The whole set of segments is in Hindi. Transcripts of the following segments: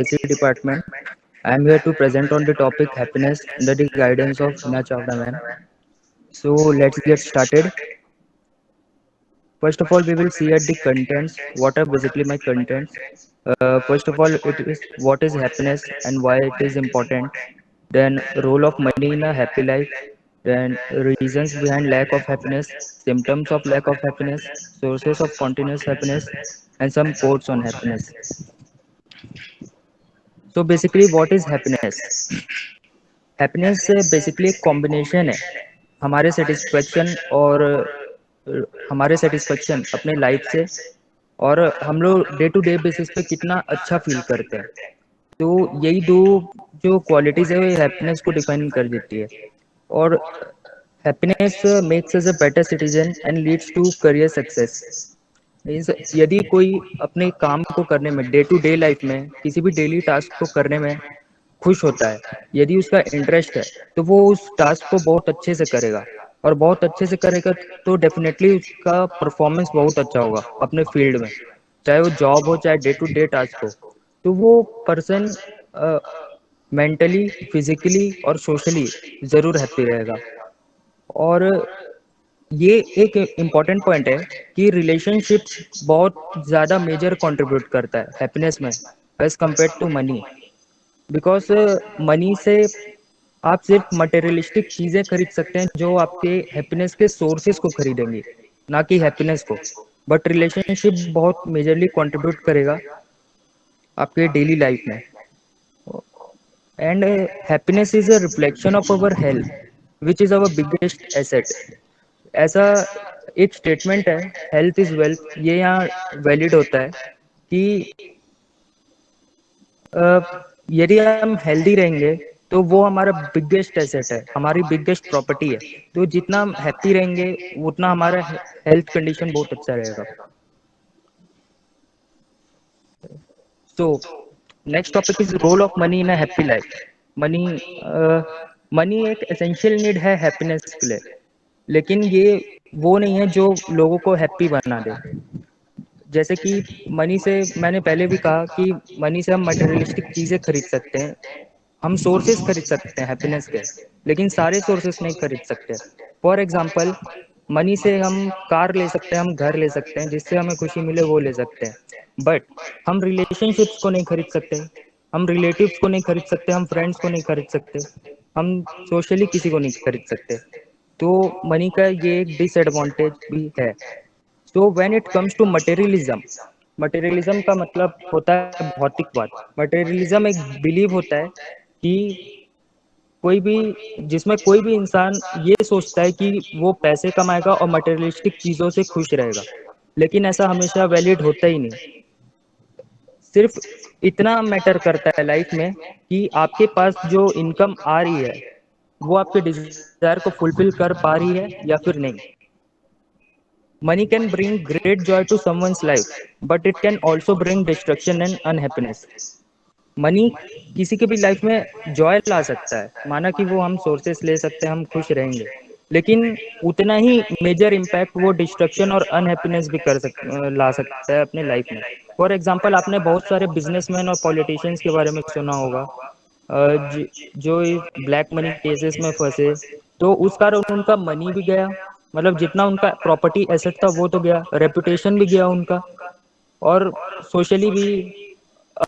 IC department. I am here to present on the topic happiness under the guidance of Hina Chawda ma'am. So let's get started. First of all, we will see at the contents. What are basically my contents? First of all, it is what is happiness and why it is important. Then role of money in a happy life. Then reasons behind lack of happiness, symptoms of lack of happiness, sources of continuous happiness, and some quotes on happiness. So basically, what is happiness? Happiness basically एक कॉम्बिनेशन है हमारे सेटिस्फेक्शन और हमारे सेटिस्फेक्शन अपने लाइफ से और हम लोग डे टू डे बेसिस पे कितना अच्छा फील करते हैं। तो यही दो जो क्वालिटीज़ है वो हैप्पीनेस को डिफाइन कर देती है। और happiness makes us a better citizen and leads to career success. Means यदि कोई अपने काम को करने में डे टू डे लाइफ में किसी भी डेली टास्क को करने में खुश होता है, यदि उसका इंटरेस्ट है, तो वो उस टास्क को बहुत अच्छे से करेगा और बहुत अच्छे से करेगा तो डेफिनेटली उसका परफॉर्मेंस बहुत अच्छा होगा अपने फील्ड में, चाहे वो जॉब हो चाहे डे टू डे टास्क हो। तो वो पर्सन मेंटली, फिजिकली और सोशली ज़रूर हैप्पी रहेगा। और ये एक इम्पॉर्टेंट पॉइंट है कि रिलेशनशिप्स बहुत ज़्यादा मेजर कंट्रीब्यूट करता है हैप्पीनेस में as compared to money. Because money से आप सिर्फ मटेरियलिस्टिक चीज़ें खरीद सकते हैं जो आपके हैप्पीनेस के सोर्सेज को खरीदेंगी, ना कि हैप्पीनेस को। बट रिलेशनशिप बहुत मेजरली कंट्रीब्यूट करेगा आपके डेली लाइफ में। And happiness is a reflection of our health which is our biggest asset. ऐसा एक स्टेटमेंट है, हेल्थ इज वेल्थ, ये यहाँ वैलिड होता है कि यदि हम हेल्दी रहेंगे तो वो हमारा बिगेस्ट एसेट है, हमारी बिगेस्ट प्रॉपर्टी है। तो जितना हम हैप्पी रहेंगे उतना हमारा हेल्थ कंडीशन बहुत अच्छा रहेगा। So next topic is role of money in a happy life. Money money एक एसेंशियल नीड है हैप्पीनेस के लिए, लेकिन ये वो नहीं है जो लोगों को हैप्पी बना दे। जैसे कि मनी से मैंने पहले भी कहा कि मनी से हम मटेरियलिस्टिक चीज़ें खरीद सकते हैं, हम सोर्सेस खरीद सकते हैं हैप्पीनेस के, लेकिन सारे सोर्सेस नहीं खरीद सकते। फॉर एग्जांपल, मनी से हम कार ले सकते हैं, हम घर ले सकते हैं, जिससे हमें खुशी मिले वो ले सकते हैं। बट हम रिलेशनशिप्स को नहीं खरीद सकते, हम रिलेटिव्स को नहीं खरीद सकते, हम फ्रेंड्स को नहीं खरीद सकते, हम सोशली किसी को नहीं खरीद सकते। तो मनी का ये एक डिसएडवांटेज भी है। So when it comes to materialism, materialism का मतलब होता है भौतिकवाद। मटेरियलिज्म एक बिलीव होता है कि कोई भी जिसमें कोई भी इंसान ये सोचता है कि वो पैसे कमाएगा और मटेरियलिस्टिक चीज़ों से खुश रहेगा, लेकिन ऐसा हमेशा वैलिड होता ही नहीं। सिर्फ इतना मैटर करता है लाइफ में कि आपके पास जो इनकम आ रही है वो आपके डिजायर को फुलफिल कर पा रही है या फिर नहीं। Money can bring great joy to someone's life, but it can also bring destruction and unhappiness. Money किसी के भी लाइफ में जॉय ला सकता है, माना कि वो हम सोर्सेस ले सकते हैं, हम खुश रहेंगे, लेकिन उतना ही मेजर इम्पैक्ट वो डिस्ट्रक्शन और अनहैप्पीनेस भी ला सकता है अपने लाइफ में। फॉर एग्जांपल, आपने बहुत सारे बिजनेसमैन और पॉलिटिशियंस के बारे में सुना होगा जो इस ब्लैक मनी केसेस में फंसे, तो उस कारण उनका मनी भी गया, मतलब जितना उनका प्रॉपर्टी एसेट था वो तो गया, रेपुटेशन भी गया उनका, और सोशली भी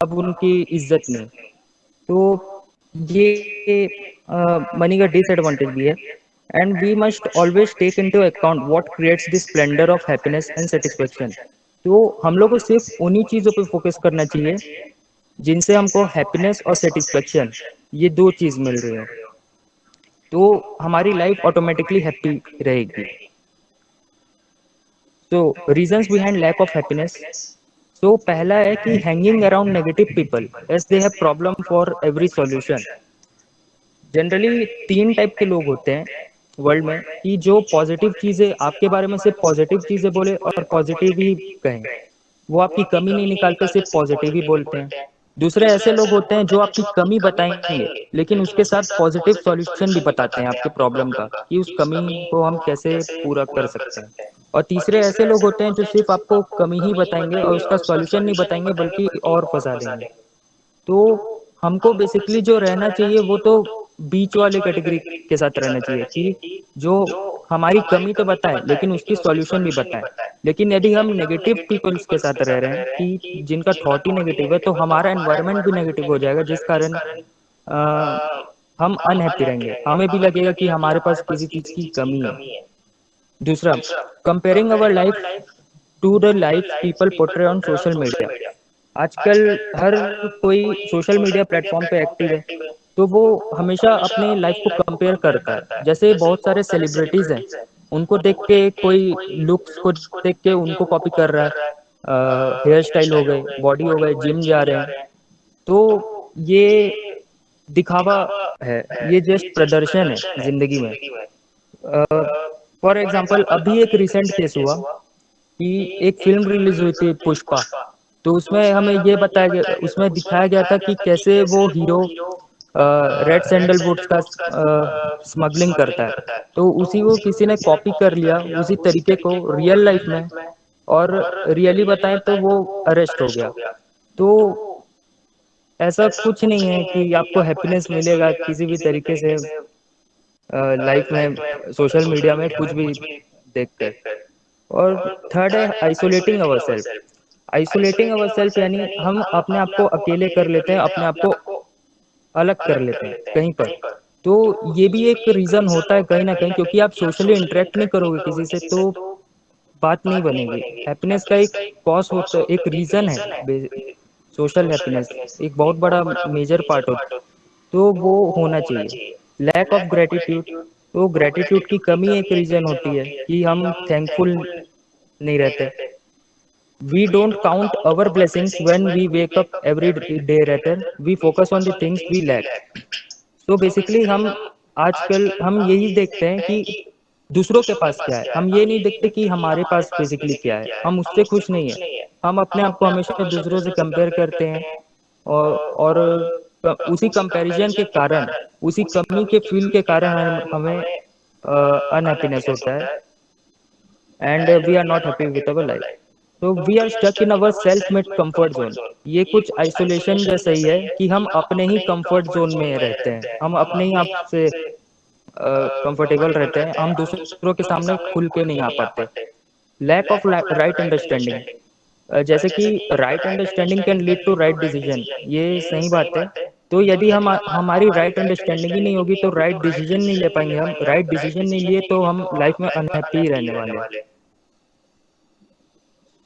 अब उनकी इज्जत नहीं। तो ये मनी का डिसएडवांटेज भी है। And we must always take into account what creates the splendour of happiness and satisfaction. तो हम लोग को सिर्फ उन्हीं चीज़ों पे फोकस करना चाहिए जिनसे हमको हैप्पीनेस और सेटिस्फेक्शन, ये दो चीज़ मिल रही हो, तो हमारी लाइफ ऑटोमेटिकली हैप्पी रहेगी। So reasons behind lack of happiness. So पहला है कि hanging around negative people as they have problem for every solution. Generally तीन टाइप के लोग होते हैं वर्ल्ड में कि जो पॉजिटिव चीज़ें आपके बारे में सिर्फ पॉजिटिव चीज़ें बोले और पॉजिटिव ही कहें, वो आपकी कमी नहीं निकालते, सिर्फ पॉजिटिव ही बोलते हैं। दूसरे ऐसे लोग होते हैं जो आपकी कमी बताएंगे लेकिन उसके साथ पॉजिटिव सॉल्यूशन भी बताते हैं आपके प्रॉब्लम का कि उस कमी को हम कैसे पूरा कर सकते हैं। और तीसरे ऐसे लोग होते हैं जो सिर्फ आपको कमी ही बताएंगे और उसका सॉल्यूशन नहीं बताएंगे बल्कि और फंसा देंगे। तो हमको बेसिकली जो रहना चाहिए वो तो बीच वाले कैटेगरी के साथ रहना चाहिए कि जो हमारी कमी तो बताए लेकिन उसकी सॉल्यूशन भी बताए। लेकिन यदि हम नेगेटिव पीपल्स के साथ रह रहे हैं कि जिनका थॉट ही नेगेटिव है तो हमारा एनवायरनमेंट भी नेगेटिव हो जाएगा, जिस कारण अ, हम अनहैप्पी रहेंगे, हमें भी लगेगा कि हमारे पास किसी चीज की कमी है। दूसरा, comparing our life to the life people portray on social media. आजकल हर कोई सोशल मीडिया प्लेटफॉर्म पे एक्टिव है, तो वो हमेशा अपने लाइफ को कंपेयर करता है। जैसे बहुत सारे सेलिब्रिटीज हैं, उनको देख के कोई लुक्स को देख के उनको कॉपी कर रहा है, हेयर स्टाइल हो गए, बॉडी हो गए, जिम जा रहे हैं। तो ये दिखावा है, ये जस्ट प्रदर्शन है जिंदगी में। फॉर एग्जाम्पल अभी एक रिसेंट केस हुआ कि एक फिल्म रिलीज हुई थी पुष्पा। तो उसमें हमें ये बताया गया, उसमें दिखाया गया था कि कैसे वो हीरो रेड सैंडलवुड्स का स्मगलिंग करता है। तो उसी को किसी ने कॉपी कर लिया उसी तरीके को रियल लाइफ में, और रियली बताएं तो वो अरेस्ट हो गया। तो ऐसा कुछ नहीं है कि आपको हैप्पीनेस मिलेगा किसी भी तरीके से लाइफ में, सोशल मीडिया में कुछ भी देखकर। और थर्ड है isolating our self. Isolating our self यानी हम अपने आप को अकेले कर लेते हैं, अपने आप को अलग कर लेते हैं कहीं पर। तो ये भी एक रीजन होता है कहीं ना कहीं, क्योंकि आप सोशली इंटरेक्ट नहीं करोगे किसी से तो बात नहीं बनेगी। हैप्पीनेस का एक कॉज होता है, एक रीजन है सोशल हैप्पीनेस, एक बहुत बड़ा मेजर पार्ट होता है। तो वो होना चाहिए। लैक ऑफ ग्रेटिट्यूड, तो ग्रेटिट्यूड की कमी एक रीजन होती है कि हम थैंकफुल नहीं रहते। We don't count our blessings when we wake up every day, rather we focus on the things we lack. तो बेसिकली हम आजकल हम यही देखते हैं कि दूसरों के पास क्या है, हम ये नहीं देखते कि हमारे पास बेसिकली क्या है। हम उससे खुश नहीं है, हम अपने आप को हमेशा दूसरों से कंपेयर करते हैं। और उसी कंपैरिजन के कारण, उसी कमी के फील के कारण हमें अनहैप्पीनेस होता है, and we are not happy with our life. तो we are stuck in our self made comfort zone. ये कुछ आइसोलेशन जैसा ही है कि हम अपने ही कंफर्ट जोन में रहते हैं, हम अपने ही आप से कंफर्टेबल रहते हैं, हम दूसरों के सामने खुल के नहीं आ पाते। लैक ऑफ राइट अंडरस्टैंडिंग, जैसे कि right understanding can lead to right decision, ये सही बात है। तो यदि हम हमारी राइट अंडरस्टैंडिंग ही नहीं होगी तो राइट डिसीजन नहीं ले पाएंगे। हम राइट डिसीजन नहीं लिए तो हम लाइफ में अनहैप्पी रहने वाले हैं।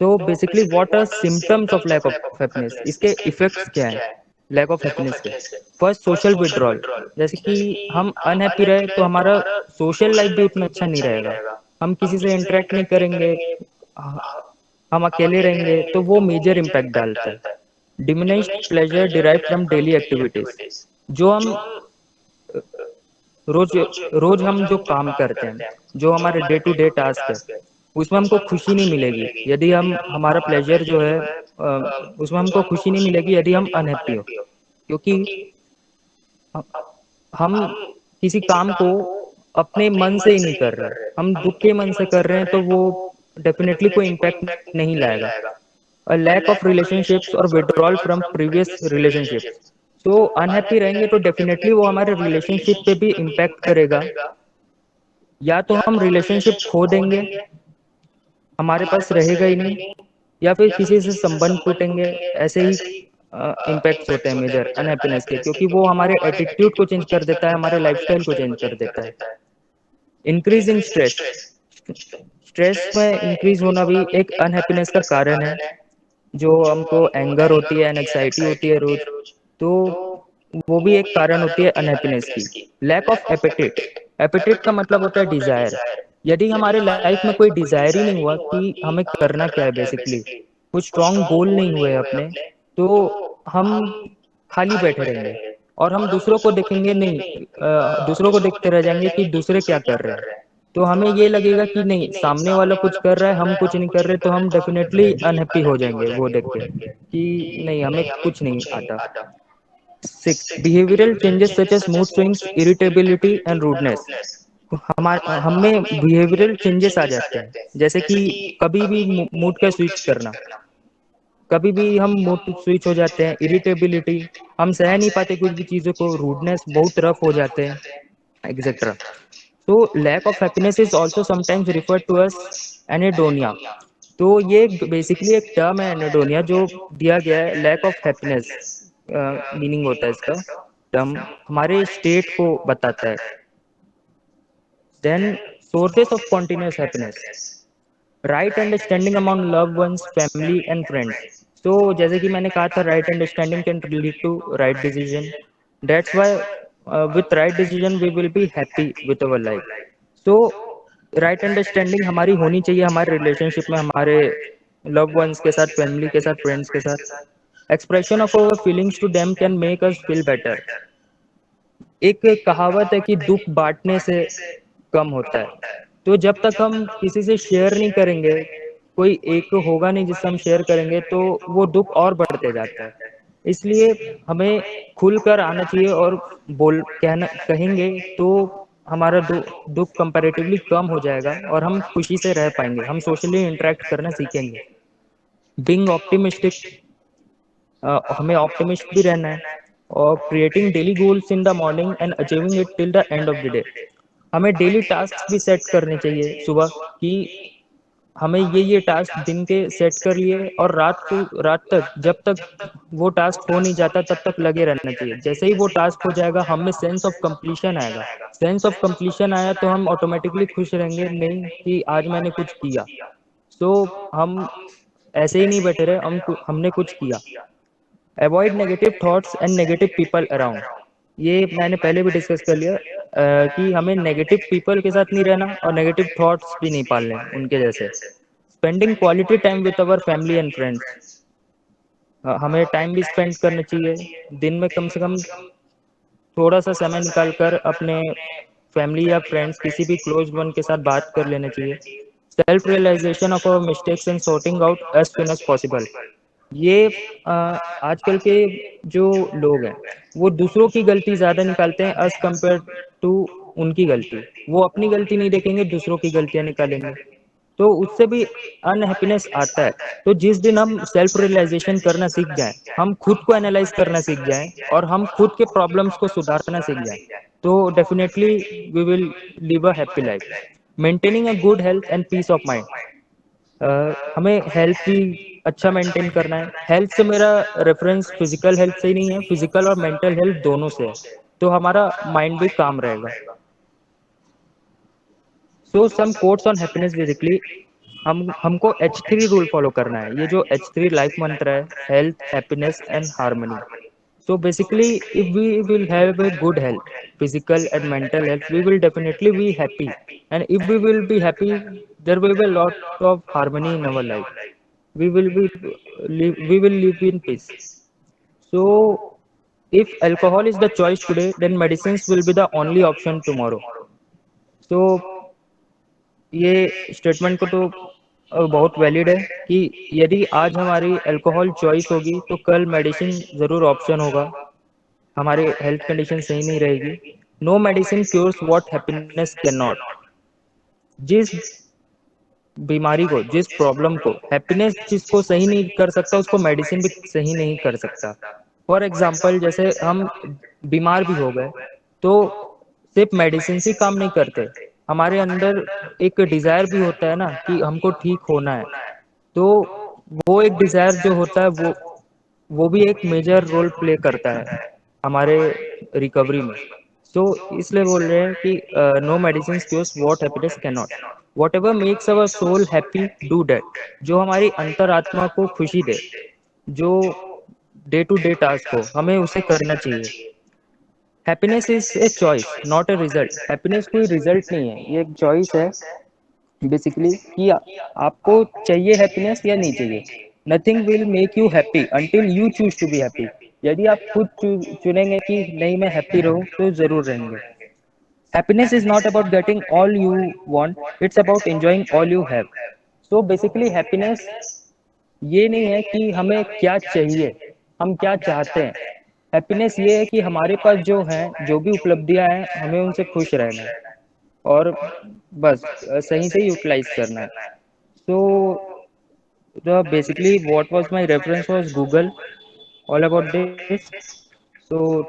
तो basically what are symptoms of lack of happiness, इसके इफेक्ट्स क्या है लैक ऑफ हैप्पीनेस के। First, social withdrawal. जैसे कि हम अनहैप्पी रहे तो हमारा सोशल लाइफ भी उतना अच्छा नहीं रहेगा, हम किसी से इंटरेक्ट नहीं करेंगे, हम अकेले रहेंगे, तो वो मेजर इम्पैक्ट डालता है। Diminished pleasure derive from daily activities, जो हम रोज रोज हम जो काम करते हैं, जो हमारे डे टू डे टास्क है, उसमें हमको खुशी नहीं मिलेगी यदि हम हमारा प्लेजर जो है उसमें हमको खुशी नहीं मिलेगी यदि हम अनहैप्पी हो। क्योंकि हम किसी काम को अपने मन से ही नहीं कर रहे, हम दुख के मन से कर रहे हैं, तो वो डेफिनेटली कोई इम्पैक्ट नहीं लाएगा। अ लैक ऑफ रिलेशनशिप्स और विड्रॉल फ्रॉम प्रीवियस रिलेशनशिप्स, तो अनहैप्पी रहेंगे तो डेफिनेटली वो हमारे रिलेशनशिप पे भी इम्पैक्ट करेगा। या तो हम रिलेशनशिप खो देंगे, हमारे पास रहेगा ही नहीं, या फिर किसी से संबंध टूटेंगे। ऐसे ही इम्पैक्ट्स होते हैं मेजर अनहैप्पीनेस के, क्योंकि वो हमारे एटीट्यूड को चेंज कर देता है, हमारे लाइफस्टाइल को चेंज कर देता है। इंक्रीज इन स्ट्रेस, स्ट्रेस में इंक्रीज होना भी एक अनहैप्पीनेस का कारण है। जो हमको एंगर होती है, एंग्जाइटी होती है रोज, तो वो भी एक कारण होती है अनहैप्पीनेस की। लैक ऑफ एपेटिट, एपेटिट का मतलब होता है डिजायर। यदि हमारे लाइफ में कोई डिजायर ही नहीं हुआ कि हमें करना क्या है, बेसिकली कुछ स्ट्रॉन्ग गोल नहीं हुए अपने, तो हम खाली बैठे रहेंगे और हम दूसरों को देखेंगे नहीं, दूसरों को देखते रह जाएंगे कि दूसरे क्या कर रहे हैं। तो हमें ये लगेगा कि नहीं, सामने वाला कुछ कर रहा है, हम कुछ नहीं कर रहे, तो हम डेफिनेटली अनहैप्पी हो जाएंगे वो देख के कि नहीं, हमें कुछ नहीं आता। Six, behavioural changes such as mood swings, irritability and rudeness. हम में बिहेवियरल चेंजेस आ जाते हैं, जैसे कि कभी भी मूड का स्विच करना, कभी भी हम मूड स्विच हो जाते हैं, इरिटेबिलिटी, हम सह नहीं पाते कुछ भी चीज़ों को, रूडनेस, बहुत रफ हो जाते हैं, एक्सेट्रा। तो lack of happiness is also sometimes referred to as anhedonia. तो ये बेसिकली एक टर्म है एनेडोनिया जो दिया गया है, लैक ऑफ हैप्पीनेस मीनिंग होता है इसका टर्म, हमारे स्टेट को बताता है। Then sources of continuous happiness, right understanding among love ones, family and friends. तो जैसे कि मैंने कहा था, right understanding can lead to right decision. That's why with right decision we will be happy with our life. So right understanding हमारी होनी चाहिए हमारे रिलेशनशिप में, हमारे लव वंस के साथ, फैमिली के साथ, फ्रेंड्स के साथ। Expression of our feelings to them can make us feel better. एक कहावत है कि दुख बांटने से कम होता है। तो जब तक हम किसी से शेयर नहीं करेंगे, कोई एक होगा नहीं जिससे हम शेयर करेंगे, तो वो दुख और बढ़ते जाता है। इसलिए हमें खुलकर आना चाहिए और बोल कहना कहेंगे तो हमारा दुख कंपैरेटिवली कम हो जाएगा और हम खुशी से रह पाएंगे, हम सोशली इंटरेक्ट करना सीखेंगे। बीइंग ऑप्टिमिस्टिक, हमें ऑप्टिमिस्ट भी रहना है। और creating daily goals in the morning and achieving it till the end of the day. हमें डेली टास्क भी सेट करने चाहिए सुबह, कि हमें ये टास्क दिन के सेट कर लिए, और रात तक जब तक वो टास्क हो नहीं जाता तब तक लगे रहना चाहिए। जैसे ही वो टास्क हो जाएगा, हम में सेंस ऑफ कंप्लीशन आएगा। सेंस ऑफ कंप्लीशन आया तो हम ऑटोमेटिकली खुश रहेंगे, नहीं कि आज मैंने कुछ किया। सो हम ऐसे ही नहीं बैठे रहे, हमने कुछ किया। Avoid negative thoughts and negative people around. ये मैंने पहले भी डिस्कस कर लिया, कि हमें नेगेटिव पीपल के साथ नहीं रहना और नेगेटिव थॉट्स भी नहीं पालने उनके जैसे। Spending quality time with our family and friends, हमें टाइम भी स्पेंड करना चाहिए। दिन में कम से कम थोड़ा सा समय निकाल कर अपने फैमिली या फ्रेंड्स, किसी भी क्लोज वन के साथ बात कर लेना चाहिए। Self realisation of our mistakes and sorting out as soon as possible. ये आजकल के जो लोग हैं, वो दूसरों की गलती ज्यादा निकालते हैं एज कम्पेयर टू उनकी गलती। वो अपनी गलती नहीं देखेंगे, दूसरों की गलतियां निकालेंगे, तो उससे भी अनहैप्पीनेस आता है। तो जिस दिन हम सेल्फ रियलाइजेशन करना सीख जाएं, हम खुद को एनालाइज करना सीख जाएं और हम खुद के प्रॉब्लम्स को सुधारना सीख जाएं, तो definitely we will live a happy life. Maintaining a good health and peace of mind, हमें हेल्थ भी अच्छा मेंटेन करना है। हेल्थ से मेरा रेफरेंस फिजिकल हेल्थ से ही नहीं है, फिजिकल और मेंटल हेल्थ दोनों से है, तो हमारा माइंड भी काम रहेगा। सो सम कोट्स ऑन हैप्पीनेस, बेसिकली हमको H3 रूल फॉलो करना है। ये जो H3 लाइफ मंत्र है, health, happiness and harmony. So basically, if we will have a good health, physical and mental health, we will definitely be happy. And if we will be happy, there will be a lot of harmony in our life. We will be we will live in peace. So if alcohol is the choice today, then medicines will be the only option tomorrow. So ये स्टेटमेंट को तो बहुत वैलिड है, कि यदि आज हमारी अल्कोहल चॉइस होगी तो कल मेडिसिन जरूर ऑप्शन होगा। हमारी हेल्थ कंडीशन सही नहीं रहेगी। No medicine cures what happiness can not. जिस बीमारी को, जिस प्रॉब्लम को हैप्पीनेस जिसको सही नहीं कर सकता, उसको मेडिसिन भी सही नहीं कर सकता। फॉर एग्जाम्पल, जैसे हम बीमार भी हो गए, तो सिर्फ मेडिसिन से काम नहीं करते, हमारे अंदर एक डिजायर भी होता है ना, कि हमको ठीक होना है। तो वो एक डिजायर जो होता है, वो भी एक मेजर रोल प्ले करता है हमारे रिकवरी में। सो इसलिए बोल रहे हैं कि no medicine cures what happiness can not. Whatever makes our soul happy, do that. जो हमारी अंतरात्मा को खुशी दे, जो डे टू डे टास्क हो, हमें उसे करना चाहिए। Happiness is a choice not a result. Happiness कोई रिजल्ट नहीं है, ये एक चॉइस है बेसिकली, कि आपको चाहिए हैप्पीनेस या नहीं चाहिए। Nothing will make you happy until you choose to be happy. यदि आप खुद चुनेंगे कि नहीं मैं हैप्पी रहूं, तो जरूर रहेंगे। Happiness is not about getting all you want, it's about enjoying all you have. So basically happiness ये नहीं है कि हमें क्या चाहिए, हम क्या चाहते हैं। हैप्पीनेस ये है कि हमारे पास जो है, जो भी उपलब्धियां हैं, हमें उनसे खुश रहना है और बस सही से यूटिलाइज करना है। सो the basically what was my reference was Google all about this. So